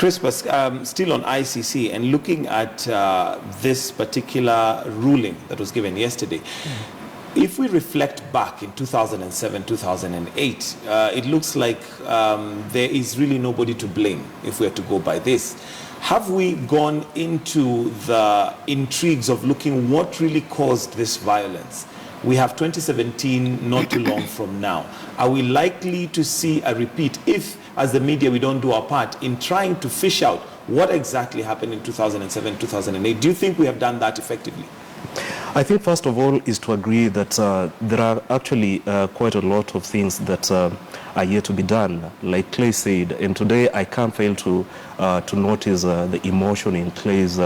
Crispus, still on ICC and looking at this particular ruling that was given yesterday, if we reflect back in 2007, 2008, it looks like there is really nobody to blame if we are to go by this. Have we gone into the intrigues of looking what really caused this violence? We have 2017 not too long from now. Are we likely to see a repeat if, as the media, we don't do our part in trying to fish out what exactly happened in 2007, 2008? Do you think we have done that effectively? I think first of all is to agree that there are actually quite a lot of things that are yet to be done, like Clay said, and today I can't fail to notice the emotion in Clay's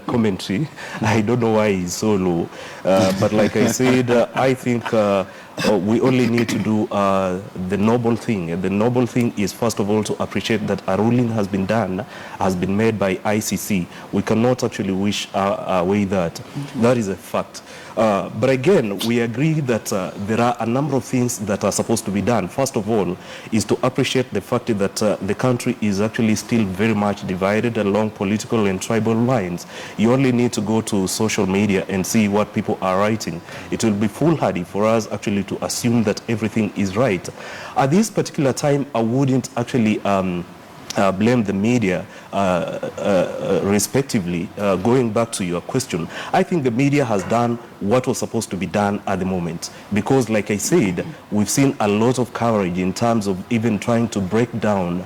commentary. I don't know why he's so low, but like I said, I think we only need to do the noble thing. And the noble thing is, first of all, to appreciate that a ruling has been done, has been made by ICC. We cannot actually wish away that. That is a fact. But again, we agree that there are a number of things that are supposed to be done. First of all, is to appreciate the fact that the country is actually still very much divided along political and tribal lines. You only need to go to social media and see what people are writing. It will be foolhardy for us actually to assume that everything is right. At this particular time, I wouldn't actually blame the media respectively. Going back to your question, I think the media has done what was supposed to be done at the moment, because like I said, we've seen a lot of coverage in terms of even trying to break down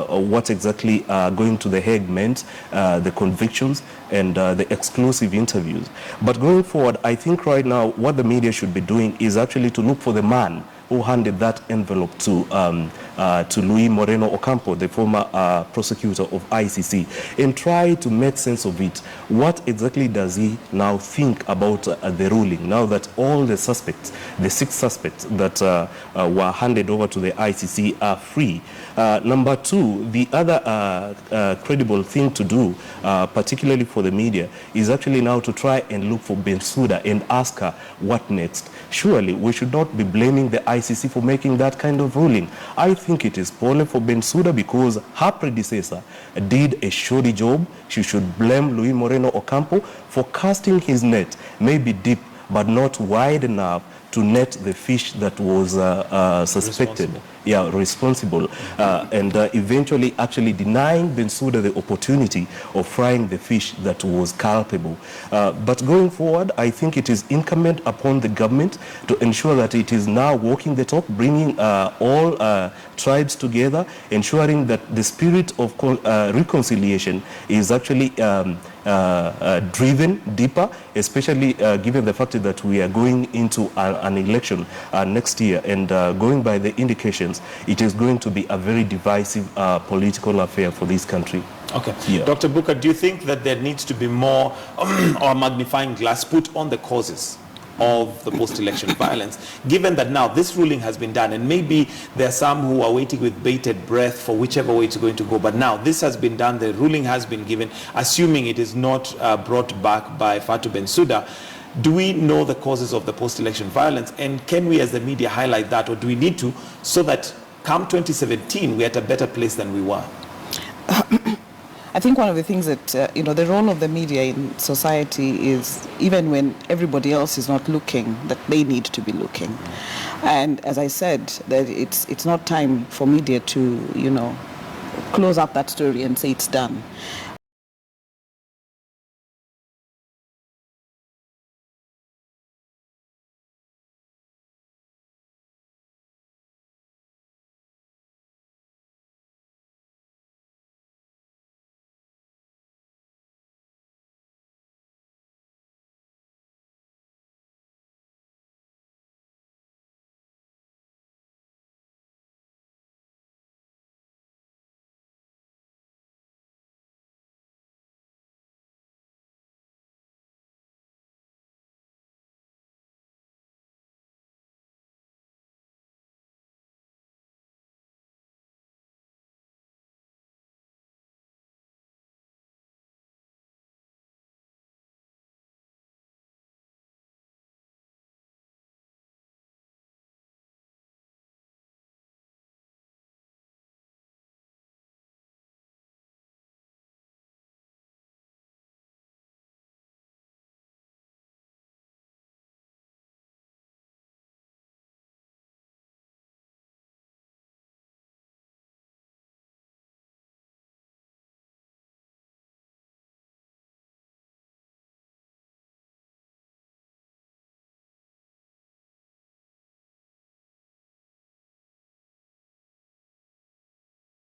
what exactly going to the Hague meant, the convictions and the exclusive interviews. But going forward, I think right now what the media should be doing is actually to look for the man who handed that envelope to Luis Moreno Ocampo, the former prosecutor of ICC, and try to make sense of it. What exactly does he now think about the ruling, now that all the suspects, the 6 suspects that were handed over to the ICC are free? Number 2, the other credible thing to do, particularly for the media, is actually now to try and look for Bensouda and ask her what next. Surely we should not be blaming the ICC for making that kind of ruling. I think it is poorly for Bensouda because her predecessor did a shoddy job. She should blame Luis Moreno Ocampo for casting his net, maybe deep but not wide enough to net the fish that was suspected. Responsible. And eventually actually denying Bensouda the opportunity of frying the fish that was culpable. But going forward, I think it is incumbent upon the government to ensure that it is now walking the talk, bringing all tribes together, ensuring that the spirit of reconciliation is actually driven deeper, especially given the fact that we are going into an election next year, and going by the indications, it is going to be a very divisive political affair for this country. Okay. Yeah. Dr. Booker, do you think that there needs to be more or magnifying glass put on the causes of the post-election violence, given that now this ruling has been done, and maybe there are some who are waiting with bated breath for whichever way it's going to go, but now this has been done, the ruling has been given, assuming it is not brought back by Fatou Bensouda. Do we know the causes of the post-election violence, and can we as the media highlight that, or do we need to, so that come 2017 we're at a better place than we were? I think one of the things that, the role of the media in society is, even when everybody else is not looking, that they need to be looking. And as I said, that it's not time for media to, close up that story and say it's done.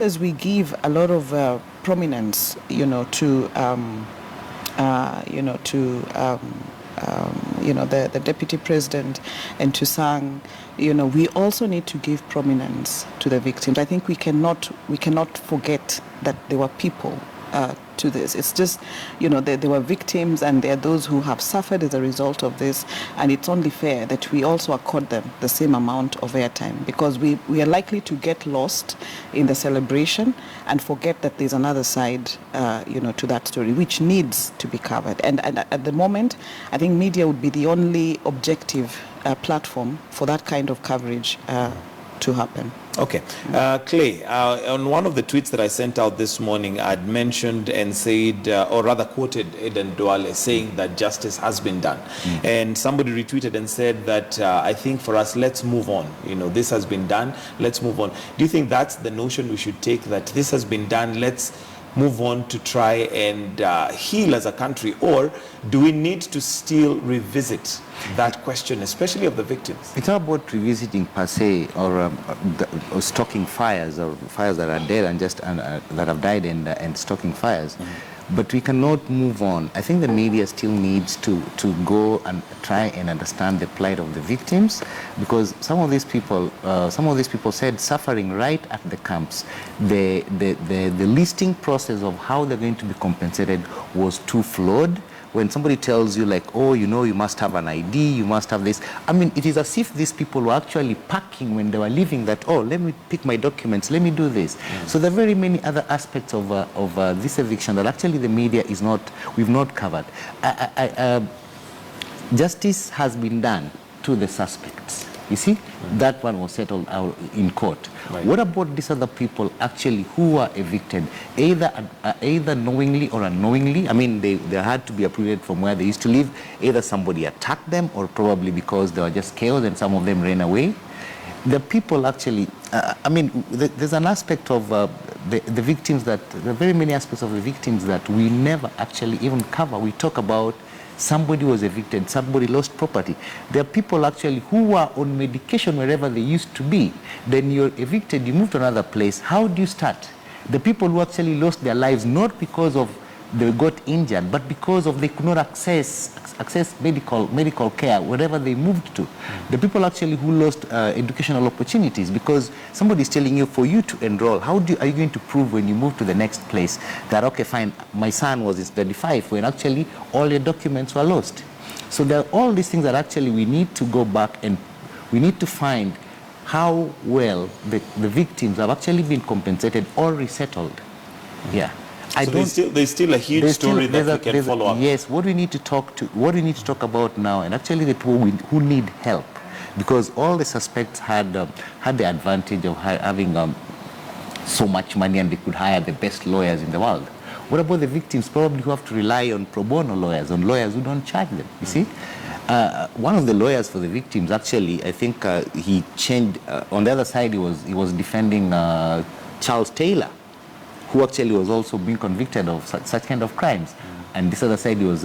As we give a lot of prominence, the deputy president and to Sang, we also need to give prominence to the victims. I think we cannot forget that there were people to this. It's just, there were victims and there are those who have suffered as a result of this, and it's only fair that we also accord them the same amount of airtime, because we are likely to get lost in the celebration and forget that there's another side, to that story, which needs to be covered. And at the moment, I think media would be the only objective platform for that kind of coverage to happen. Okay. Clay, on one of the tweets that I sent out this morning, I'd mentioned and said, or rather quoted Eden Duale saying that justice has been done. And somebody retweeted and said that, I think for us, let's move on. This has been done, let's move on. Do you think that's the notion we should take, that this has been done, let's move on to try and heal as a country? Or do we need to still revisit that question, especially of the victims? It's not about revisiting per se, or stoking fires, or fires that are dead and just that have died and stoking fires. But we cannot move on. I think the media still needs to go and try and understand the plight of the victims, because some of these people said suffering right at the camps. The listing process of how they're going to be compensated was too flawed. When somebody tells you like, oh, you must have an ID, you must have this. I mean, it is as if these people were actually packing when they were leaving, that, oh, let me pick my documents, let me do this. So there are very many other aspects of this eviction that actually the media we've not covered. Justice has been done to the suspects. You see, that one was settled out in court. Right. What about these other people actually who were evicted, either knowingly or unknowingly? I mean, they had to be uprooted from where they used to live. Either somebody attacked them, or probably because they were just chaos and some of them ran away. The people actually, there's an aspect of the victims there are very many aspects of the victims that we never actually even cover. We talk about somebody was evicted, somebody lost property. There are people actually who were on medication wherever they used to be. Then you're evicted, you move to another place. How do you start? The people who actually lost their lives, not because of they got injured, but because of they could not access medical care wherever they moved to. The people actually who lost educational opportunities, because somebody is telling you for you to enroll, are you going to prove when you move to the next place that, okay, fine, my son was in 35 when actually all your documents were lost? So there are all these things that actually we need to go back and we need to find how well the victims have actually been compensated or resettled. Yeah. So there's still a huge story that we can follow up. Yes, what we need to talk about now, and actually the people who need help, because all the suspects had the advantage of having so much money, and they could hire the best lawyers in the world. What about the victims, probably who have to rely on pro bono lawyers, on lawyers who don't charge them? You see, one of the lawyers for the victims, actually, I think he changed. On the other side, he was defending Charles Taylor, who actually was also being convicted of such kind of crimes. And this other side, he was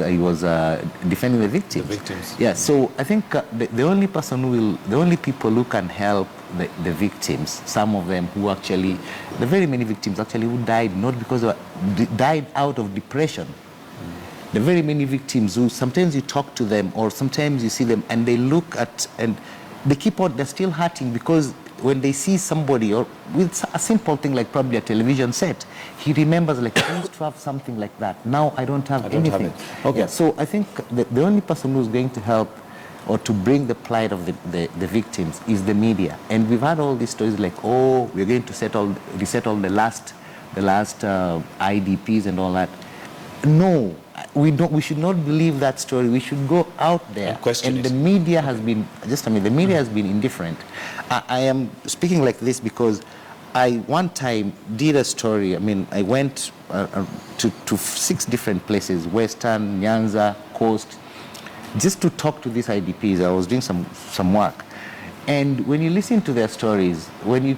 defending the victims. The victims. Yeah, so I think the only people who can help the victims, some of them who actually, the very many victims actually who died not because died out of depression. The very many victims who sometimes you talk to them or sometimes you see them and they look at, and they keep on, they're still hurting because when they see somebody, or with a simple thing like probably a television set, he remembers like, I used to have something like that. Now I don't have anything. Okay. Yeah, so I think the only person who's going to help or to bring the plight of the victims is the media. And we've had all these stories like, oh, we're going to resettle the last IDPs and all that. No, we should not believe that story. We should go out there. And the media has been, the media has been indifferent. I am speaking like this because I one time did a story. I mean, I went to 6 different places, Western, Nyanza, Coast, just to talk to these IDPs. I was doing some work. And when you listen to their stories, when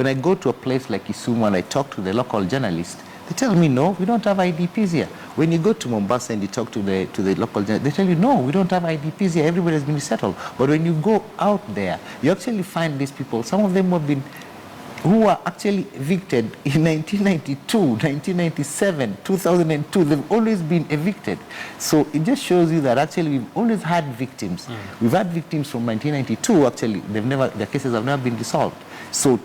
I go to a place like Kisumu and I talk to the local journalists, they tell me, no, we don't have IDPs here. When you go to Mombasa and you talk to the local journalists, they tell you, no, we don't have IDPs here. Everybody has been resettled. But when you go out there, you actually find these people, some of them have been who were actually evicted in 1992, 1997, 2002. They've always been evicted. So it just shows you that actually we've always had victims. We've had victims from 1992, actually, their cases have never been resolved. So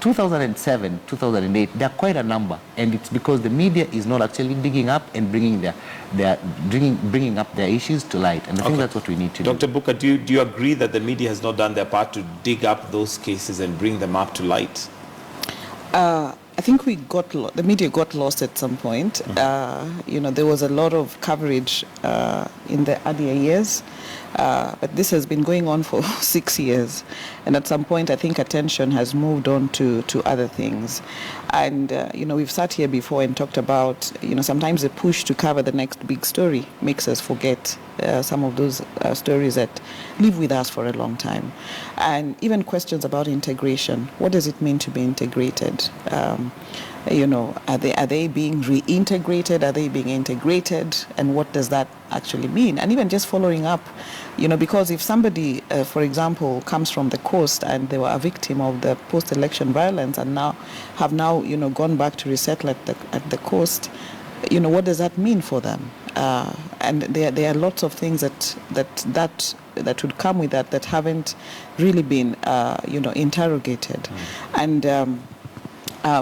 2007, 2008, there are quite a number, and it's because the media is not actually digging up and bringing up their issues to light, and I think that's what we need to do. Dr. Booker, do you agree that the media has not done their part to dig up those cases and bring them up to light? I think the media got lost at some point. There was a lot of coverage in the earlier years, but this has been going on for 6 years. And at some point, I think attention has moved on to other things. And, we've sat here before and talked about, sometimes the push to cover the next big story makes us forget some of those stories that live with us for a long time. And even questions about integration. What does it mean to be integrated? Are they being reintegrated? Are they being integrated? And what does that actually mean? And even just following up, because if somebody, for example, comes from the coast and they were a victim of the post-election violence and have now gone back to resettle at the coast, what does that mean for them? And there are lots of things that would come with that haven't really been interrogated. And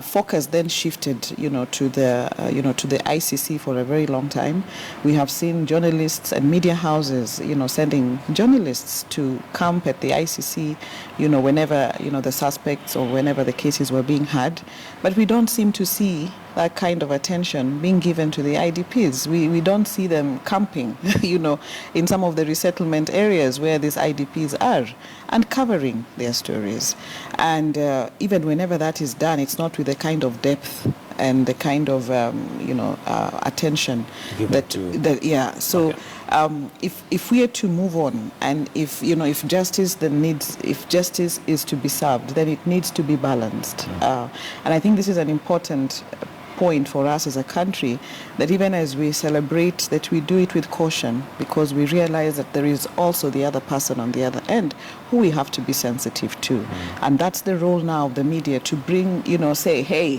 focus then shifted, to the ICC for a very long time. We have seen journalists and media houses, sending journalists to camp at the ICC, whenever, the suspects or whenever the cases were being had. But we don't seem to see that kind of attention being given to the IDPs. We don't see them camping, in some of the resettlement areas where these IDPs are and covering their stories. And even whenever that is done, it's not with the kind of depth and the kind of attention So if we are to move on, and if justice is to be served, then it needs to be balanced. And I think this is an important point for us as a country, that even as we celebrate, that we do it with caution, because we realize that there is also the other person on the other end who we have to be sensitive to. And that's the role now of the media, to bring, say, hey,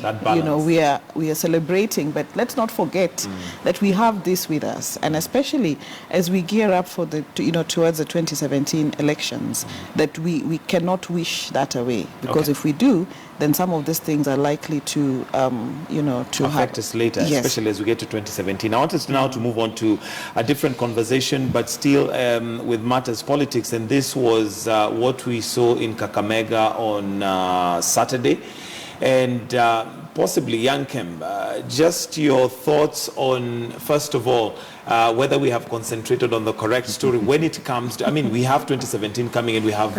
we are celebrating, but let's not forget that we have this with us. And especially as we gear up for towards the 2017 elections, that we cannot wish that away, because if we do, then some of these things are likely to affect us later, especially as we get to 2017. I want us now to move on to a different conversation, but still with matters politics. And this was what we saw in Kakamega on Saturday. And possibly, Yankem, just your thoughts on, first of all, whether we have concentrated on the correct story when it comes to, we have 2017 coming and we have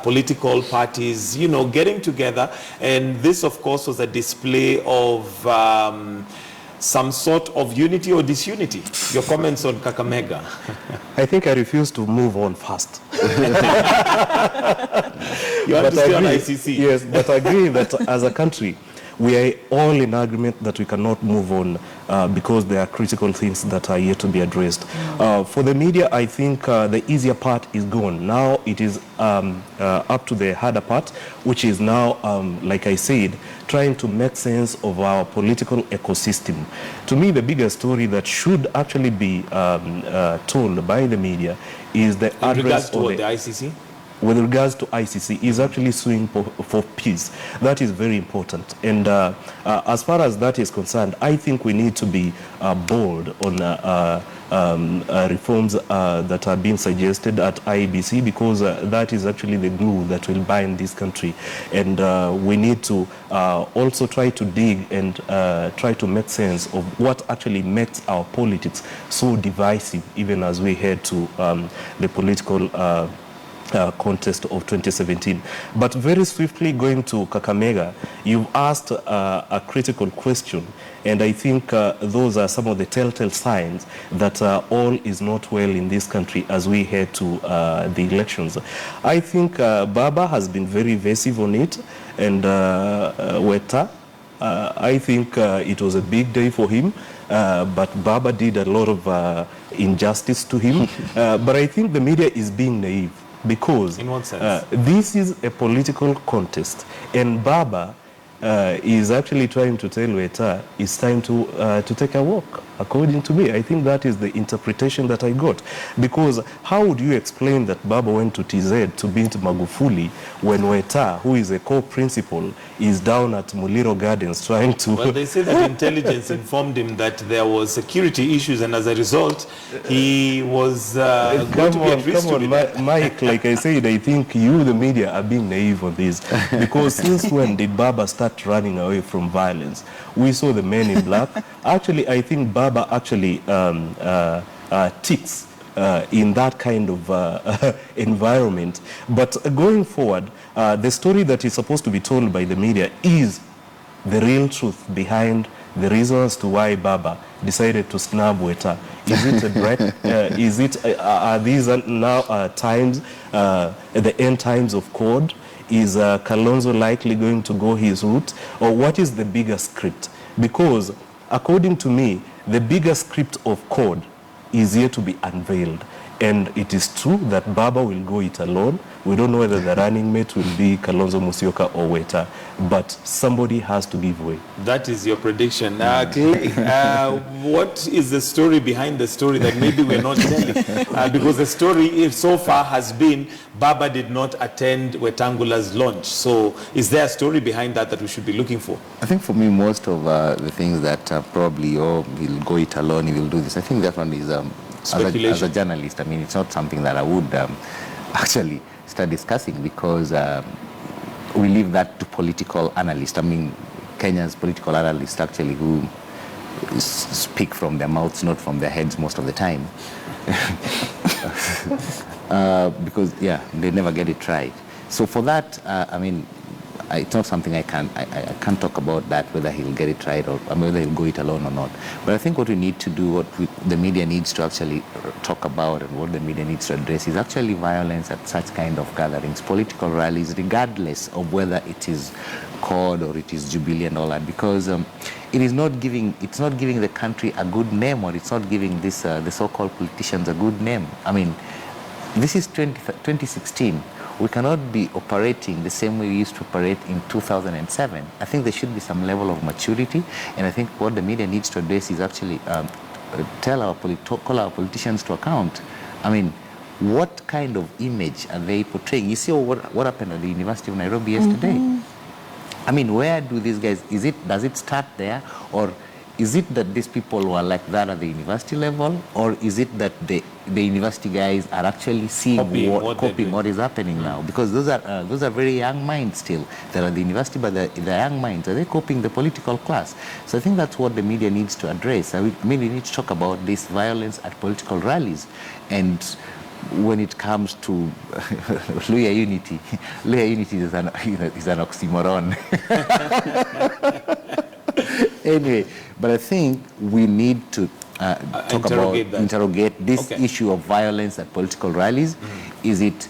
political parties, getting together. And this, of course, was a display of some sort of unity or disunity. Your comments on Kakamega? I think I refuse to move on fast. You want to stay on ICC? Yes, but I agree that as a country, we are all in agreement that we cannot move on because there are critical things that are yet to be addressed. For the media, I think the easier part is gone. Now it is up to the harder part, which is now, like I said, trying to make sense of our political ecosystem. To me, the bigger story that should actually be told by the media is the address of the ICC. With regards to ICC, is actually suing for peace. That is very important. And as far as that is concerned, I think we need to be bold on reforms that are being suggested at IEBC, because that is actually the glue that will bind this country. And we need to also try to dig and try to make sense of what actually makes our politics so divisive, even as we head to the political contest of 2017. But very swiftly going to Kakamega, you've asked a critical question, and I think those are some of the telltale signs that all is not well in this country as we head to the elections. I think Baba has been very evasive on it, and Weta, I think it was a big day for him, but Baba did a lot of injustice to him. But I think the media is being naive, because in what sense? This is a political contest, and Baba is actually trying to tell Weta it's time to take a walk. According to me, I think that is the interpretation that I got. Because how would you explain that Baba went to TZ to meet Magufuli when Weta, who is a co-principal, is down at Muliro Gardens trying to... Well, they say that intelligence informed him that there was security issues, and as a result, he was going to be at risk. Come on, Mike, like I said, I think you, the media, are being naive on this. Because since when did Baba start running away from violence? We saw the Men in Black. Actually, I think Baba actually ticks in that kind of environment. But going forward, the story that is supposed to be told by the media is the real truth behind the reasons to why Baba decided to snub Weta. Is it a threat? Are these now times, the end times of code? Is Kalonzo likely going to go his route? Or what is the bigger script? Because according to me, the bigger script of code is yet to be unveiled. And it is true that Baba will go it alone. We don't know whether the running mate will be Kalonzo Musyoka or Weta, but somebody has to give way. That is your prediction. Clay, what is the story behind the story that maybe we're not telling? Because the story so far has been Baba did not attend Wetangula's launch. So is there a story behind that that we should be looking for? I think for me, most of the things that probably, he'll go it alone, he will do this. I think that one is... As a journalist, I mean, it's not something that I would actually start discussing, because we leave that to political analysts. I mean, Kenya's political analysts actually, who speak from their mouths, not from their heads most of the time. Because, yeah, they never get it right. So for that, I mean, it's not something I can't talk about that, whether he'll get it right or whether he'll go it alone or not. But I think what we need to do, the media needs to actually talk about, and what the media needs to address, is actually violence at such kind of gatherings, political rallies, regardless of whether it is CORD or it is Jubilee and all that, because it's not giving the country a good name, or it's not giving this the so-called politicians a good name. I mean, this is 2016. We cannot be operating the same way we used to operate in 2007. I think there should be some level of maturity, and I think what the media needs to address is actually call our politicians to account. I mean, what kind of image are they portraying? You see what happened at the University of Nairobi yesterday? Mm-hmm. I mean, where do these guys, does it start there, or is it that these people were like that at the university level, or is it that the university guys are actually seeing copying what is happening now? Because those are very young minds still. They're at the university, but they're young minds. Are they copying the political class? So I think that's what the media needs to address. I mean, we need to talk about this violence at political rallies. And when it comes to Luhya unity is an oxymoron. Anyway, but I think we need to interrogate this issue of violence at political rallies. Is it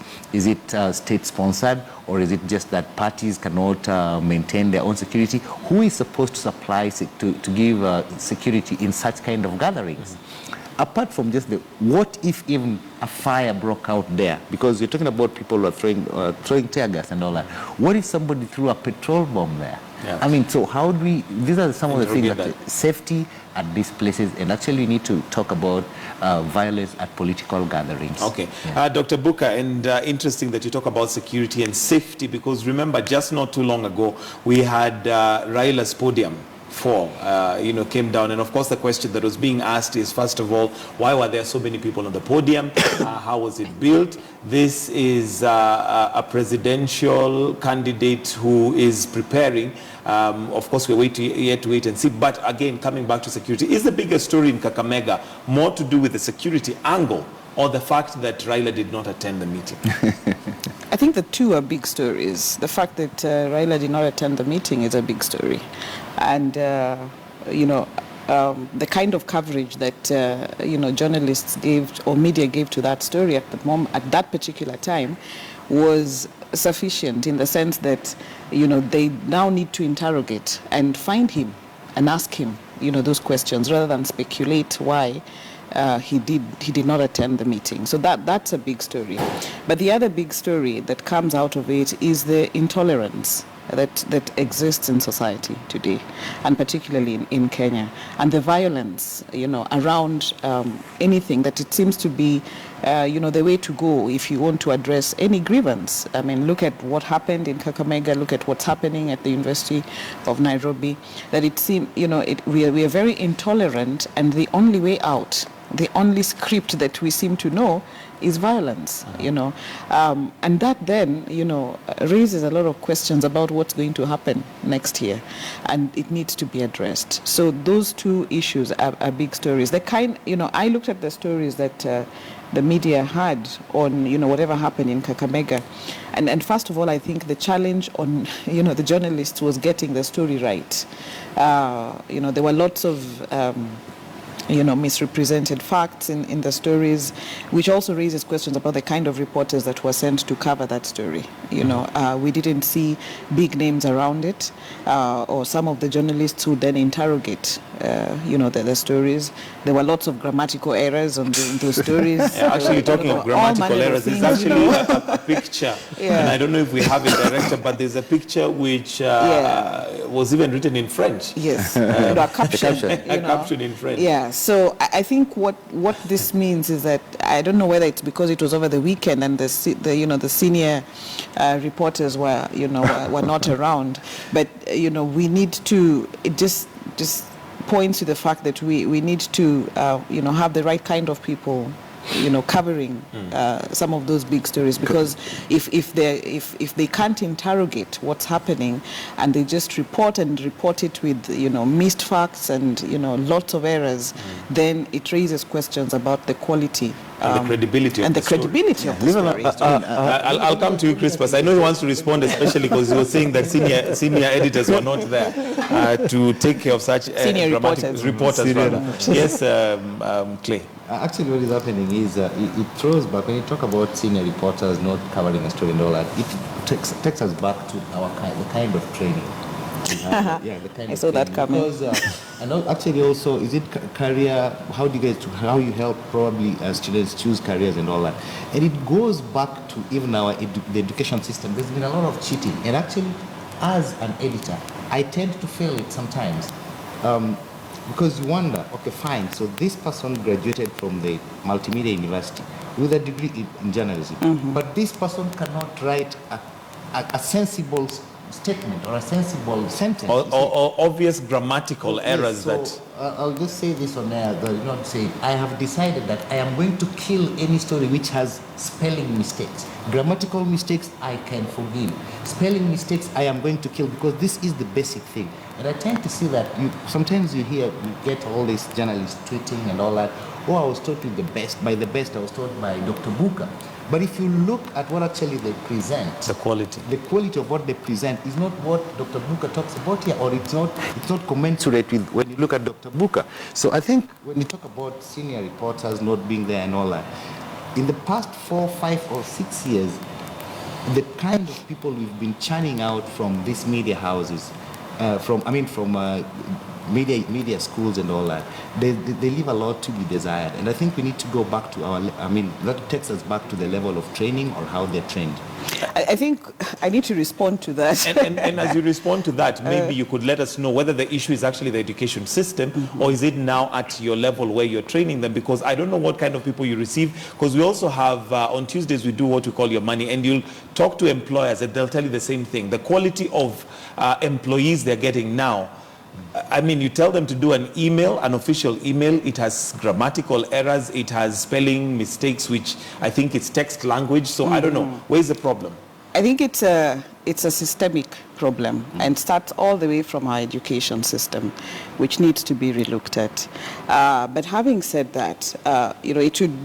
state-sponsored, or is it just that parties cannot maintain their own security? Who is supposed to supply to give security in such kind of gatherings? Apart from just what if even a fire broke out there? Because you're talking about people who are throwing tear gas and all that. What if somebody threw a petrol bomb there? Yeah. I mean, so how do we, these are some of the things that safety at these places, and actually we need to talk about violence at political gatherings. Okay. Yeah. Dr. Buka, and interesting that you talk about security and safety, because remember, just not too long ago, we had Raila's podium fall, came down. And of course, the question that was being asked is, first of all, why were there so many people on the podium? How was it built? This is a presidential candidate who is preparing. Of course, we're yet to wait and see. But again, coming back to security, is the biggest story in Kakamega more to do with the security angle, or the fact that Raila did not attend the meeting? I think the two are big stories. The fact that Raila did not attend the meeting is a big story. And, the kind of coverage that, journalists gave, or media gave to that story at that particular time, was sufficient, in the sense that, they now need to interrogate and find him and ask him, those questions, rather than speculate why he did not attend the meeting. So that's a big story. But the other big story that comes out of it is the intolerance that exists in society today, and particularly in Kenya, and the violence, around anything that it seems to be, the way to go if you want to address any grievance. I mean, look at what happened in Kakamega, look at what's happening at the University of Nairobi, that it seems, we are very intolerant, and the only way out, the only script that we seem to know is violence, and that then, raises a lot of questions about what's going to happen next year, and it needs to be addressed. So those two issues are big stories. I looked at the stories that the media had on, whatever happened in Kakamega, and first of all, I think the challenge on, the journalists was getting the story right. There were lots of misrepresented facts in the stories, which also raises questions about the kind of reporters that were sent to cover that story. We didn't see big names around it, or some of the journalists who then interrogate, the stories. There were lots of grammatical errors on those stories. Yeah, actually, talking of grammatical errors, there's actually a picture, and I don't know if we have it directed, but there's a picture which was even written in French. Yes, a caption. A caption in French. Yeah. So I think what this means is that I don't know whether it's because it was over the weekend and the senior reporters were not around, but we need to, it just points to the fact that we need to have the right kind of people covering some of those big stories, because if they can't interrogate what's happening and they just report it with missed facts and lots of errors, then it raises questions about the quality and the credibility of the story. I'll come to you, Crispus. I know he wants to respond, especially because he was saying that senior editors were not there to take care of such senior reporters. Yes, Clay. Actually, what is happening is it throws back, when you talk about senior reporters not covering a story and all that, it takes us back to the kind of training. I saw that coming. Because, and actually also, is it career, how you help probably students choose careers and all that. And it goes back to even the education system. There's been a lot of cheating. And actually, as an editor, I tend to feel it sometimes. Because you wonder, okay, fine, so this person graduated from the multimedia university with a degree in journalism, but this person cannot write a sensible statement or a sensible sentence. Or obvious grammatical errors. So, I'll just say this on air, I have decided that I am going to kill any story which has spelling mistakes. Grammatical mistakes, I can forgive. Spelling mistakes, I am going to kill, because this is the basic thing. And I tend to see that sometimes you get all these journalists tweeting and all that. Oh, I was taught with the best. By the best, I was taught by Dr. Buka. But if you look at what actually they present, the quality of what they present is not what Dr. Buka talks about here, or it's not commensurate with when you look at Dr. Buka. So I think when you talk about senior reporters not being there and all that, in the past 4, 5, or 6 years, the kind of people we've been churning out from these media houses, from media schools and all that, they leave a lot to be desired. And I think we need to go back to that takes us back to the level of training or how they're trained. I think I need to respond to that. And as you respond to that, maybe you could let us know whether the issue is actually the education system, or is it now at your level where you're training them? Because I don't know what kind of people you receive, because we also have, on Tuesdays, we do what we call Your Money, and you'll talk to employers and they'll tell you the same thing. The quality of employees they're getting now, I mean, you tell them to do an official email, it has grammatical errors, it has spelling mistakes, which I think it's text language, so I don't know. Where's the problem? I think it's a systemic problem, and starts all the way from our education system, which needs to be relooked at. But having said that, it would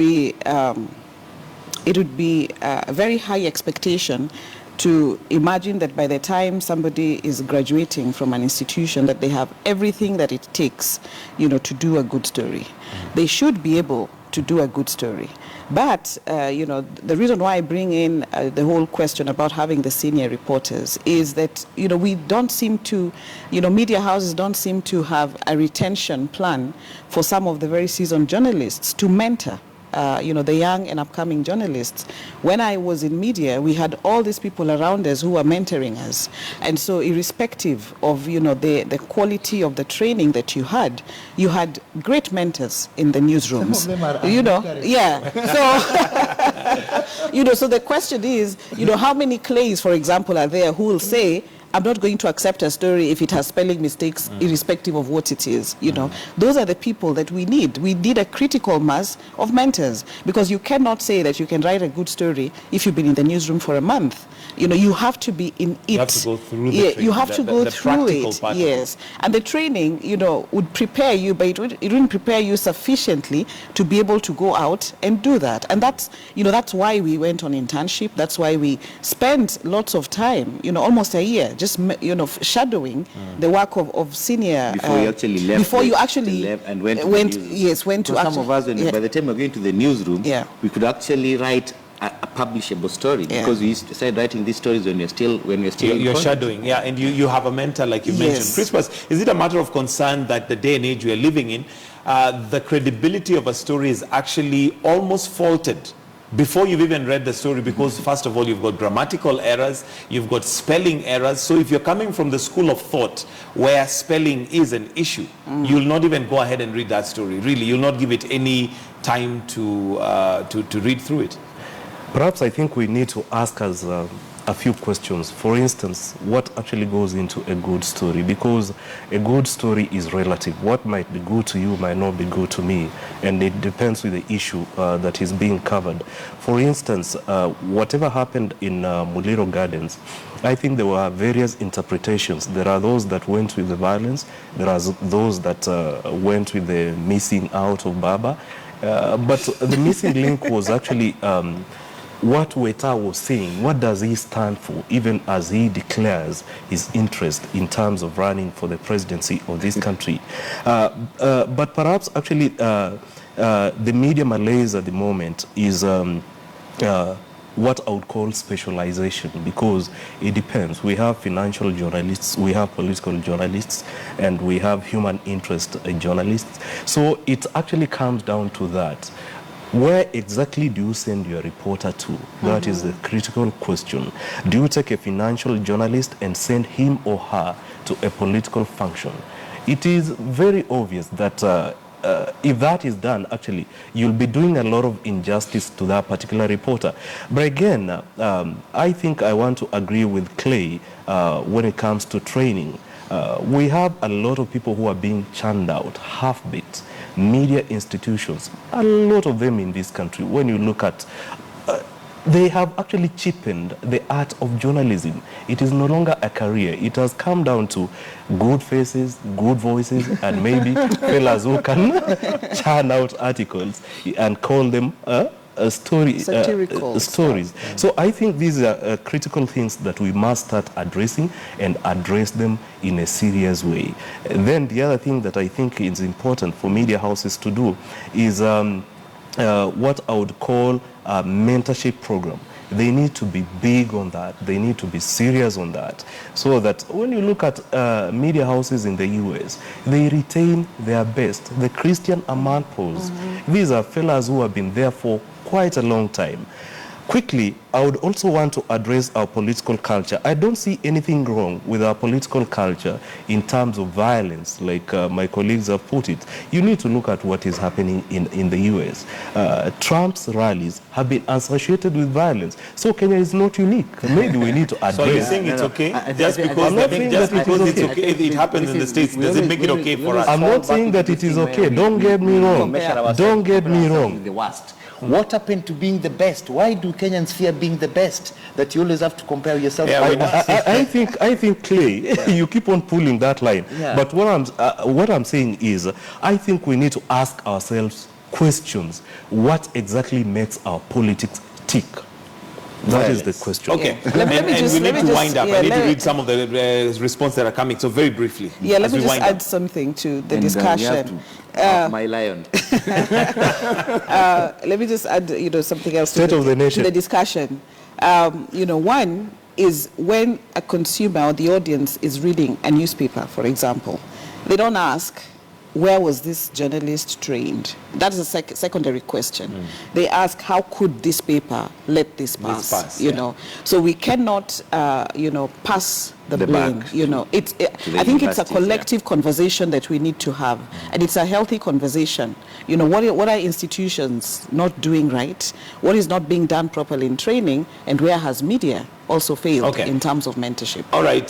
be a very high expectation to imagine that by the time somebody is graduating from an institution, that they have everything that it takes, to do a good story. They should be able to do a good story. But, the reason why I bring in the whole question about having the senior reporters is that, we don't seem to, media houses don't seem to have a retention plan for some of the very seasoned journalists to mentor the young and upcoming journalists. When I was in media, we had all these people around us who were mentoring us. And so irrespective of, the quality of the training that you had great mentors in the newsrooms. Some of them are yeah. So, so the question is, how many Clays, for example, are there who will say, I'm not going to accept a story if it has spelling mistakes, irrespective of what it is. Those are the people that we need. We need a critical mass of mentors, because you cannot say that you can write a good story if you've been in the newsroom for a month. You have to be in it. You have to go through the training. You have to go through it. Yes, and the training, would prepare you, but it wouldn't prepare you sufficiently to be able to go out and do that. And that's why we went on internship. That's why we spent lots of time, almost a year, just shadowing the work of senior before you actually left. Before you actually left and went to the newsroom. Yes, went to. So some of us, by the time we were going to the newsroom, we could actually write a publishable story, because we started writing these stories when you're still you're shadowing, and you have a mentor, like you mentioned. Christmas, is it a matter of concern that the day and age we are living in, the credibility of a story is actually almost faulted before you've even read the story? Because first of all, you've got grammatical errors, you've got spelling errors. So if you're coming from the school of thought where spelling is an issue, you'll not even go ahead and read that story. Really, you'll not give it any time to read through it. Perhaps I think we need to ask us a few questions. For instance, what actually goes into a good story? Because a good story is relative. What might be good to you might not be good to me, and it depends with the issue that is being covered. For instance, whatever happened in Muliro Gardens, I think there were various interpretations. There are those that went with the violence, there are those that went with the missing out of Baba, but the missing link was actually what Weta was saying. What does he stand for, even as he declares his interest in terms of running for the presidency of this country? But perhaps actually the media malaise at the moment is what I would call specialization, because it depends. We have financial journalists, we have political journalists, and we have human interest journalists. So it actually comes down to that. Where exactly do you send your reporter to? That is the critical question. Do you take a financial journalist and send him or her to a political function? It is very obvious that if that is done, actually, you'll be doing a lot of injustice to that particular reporter. But again, I think I want to agree with Clay when it comes to training. We have a lot of people who are being churned out, half-baked. Media institutions, a lot of them in this country, when you look at, they have actually cheapened the art of journalism. It is no longer a career. It has come down to good faces, good voices, and maybe fellas who can churn out articles and call them satirical stories. So I think these are critical things that we must start addressing and address them in a serious way. And then the other thing that I think is important for media houses to do is what I would call a mentorship program. They need to be big on that. They need to be serious on that, so that when you look at media houses in the US, they retain their best. The Christian Amanpos, these are fellas who have been there for quite a long time. Quickly, I would also want to address our political culture. I don't see anything wrong with our political culture in terms of violence, like my colleagues have put it. You need to look at what is happening in the US. Trump's rallies have been associated with violence. So Kenya is not unique. Maybe we need to address. So you're saying it's okay? Just because it's okay, it happens in the States, does it make it okay for us? I'm not saying that it is okay. Don't get me wrong. Don't get me wrong. The worst. What happened to being the best? Why do Kenyans fear being the best? That you always have to compare yourself. I think Clay, you keep on pulling that line. But what I'm saying is, I think we need to ask ourselves questions. What exactly makes our politics tick? That is the question. Okay, and we need to wind up. I need to read some of the responses that are coming. So very briefly. Yeah, let me just add something to the discussion. My lion. Let me just add, something else to the discussion. One is when a consumer or the audience is reading a newspaper, for example, they don't ask, where was this journalist trained? That is a secondary question. They ask, how could this paper let this pass? You know, so we cannot, pass the blame. You know, I think it's a collective conversation that we need to have, and it's a healthy conversation. You know, what are institutions not doing right? What is not being done properly in training, and where has media also failed in terms of mentorship? All right,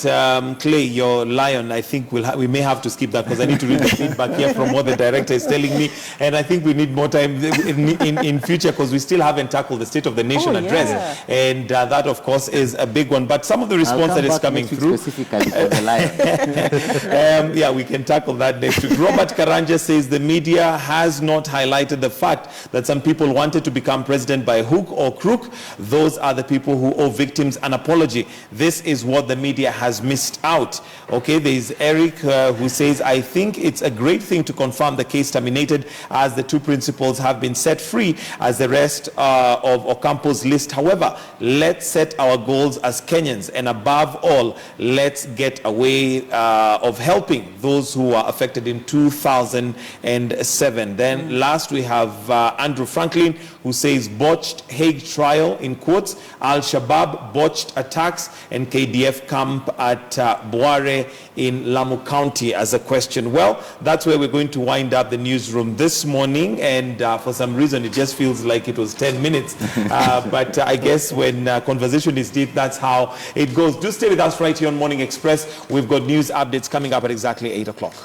Clay, your lion, I think we may have to skip that because I need to read the feedback here from what the director is telling me, and I think we need more time in future because we still haven't tackled the State of the Nation address, and that, of course, is a big one. But some of the response that is coming through, specifically for the lion. yeah, we can tackle that next week. Robert Karanja says the media has not highlighted the fact that some people wanted to become president by hook or crook. Those are the people who owe victims an apology. This is what the media has missed out. Okay, there is Eric who says, I think it's a great thing to confirm the case terminated as the two principals have been set free as the rest of Ocampo's list. However, let's set our goals as Kenyans, and above all, let's get away of helping those who are affected in 2007. Then last we have Andrew Franklin, who says botched Hague trial in quotes, Al-Shabaab botched attacks, and KDF camp at Buare in Lamu County as a question. Well, that's where we're going to wind up the newsroom this morning, and for some reason it just feels like it was 10 minutes. But I guess when conversation is deep, that's how it goes. Do stay with us right here on Morning Express. We've got news updates coming up at exactly 8 o'clock.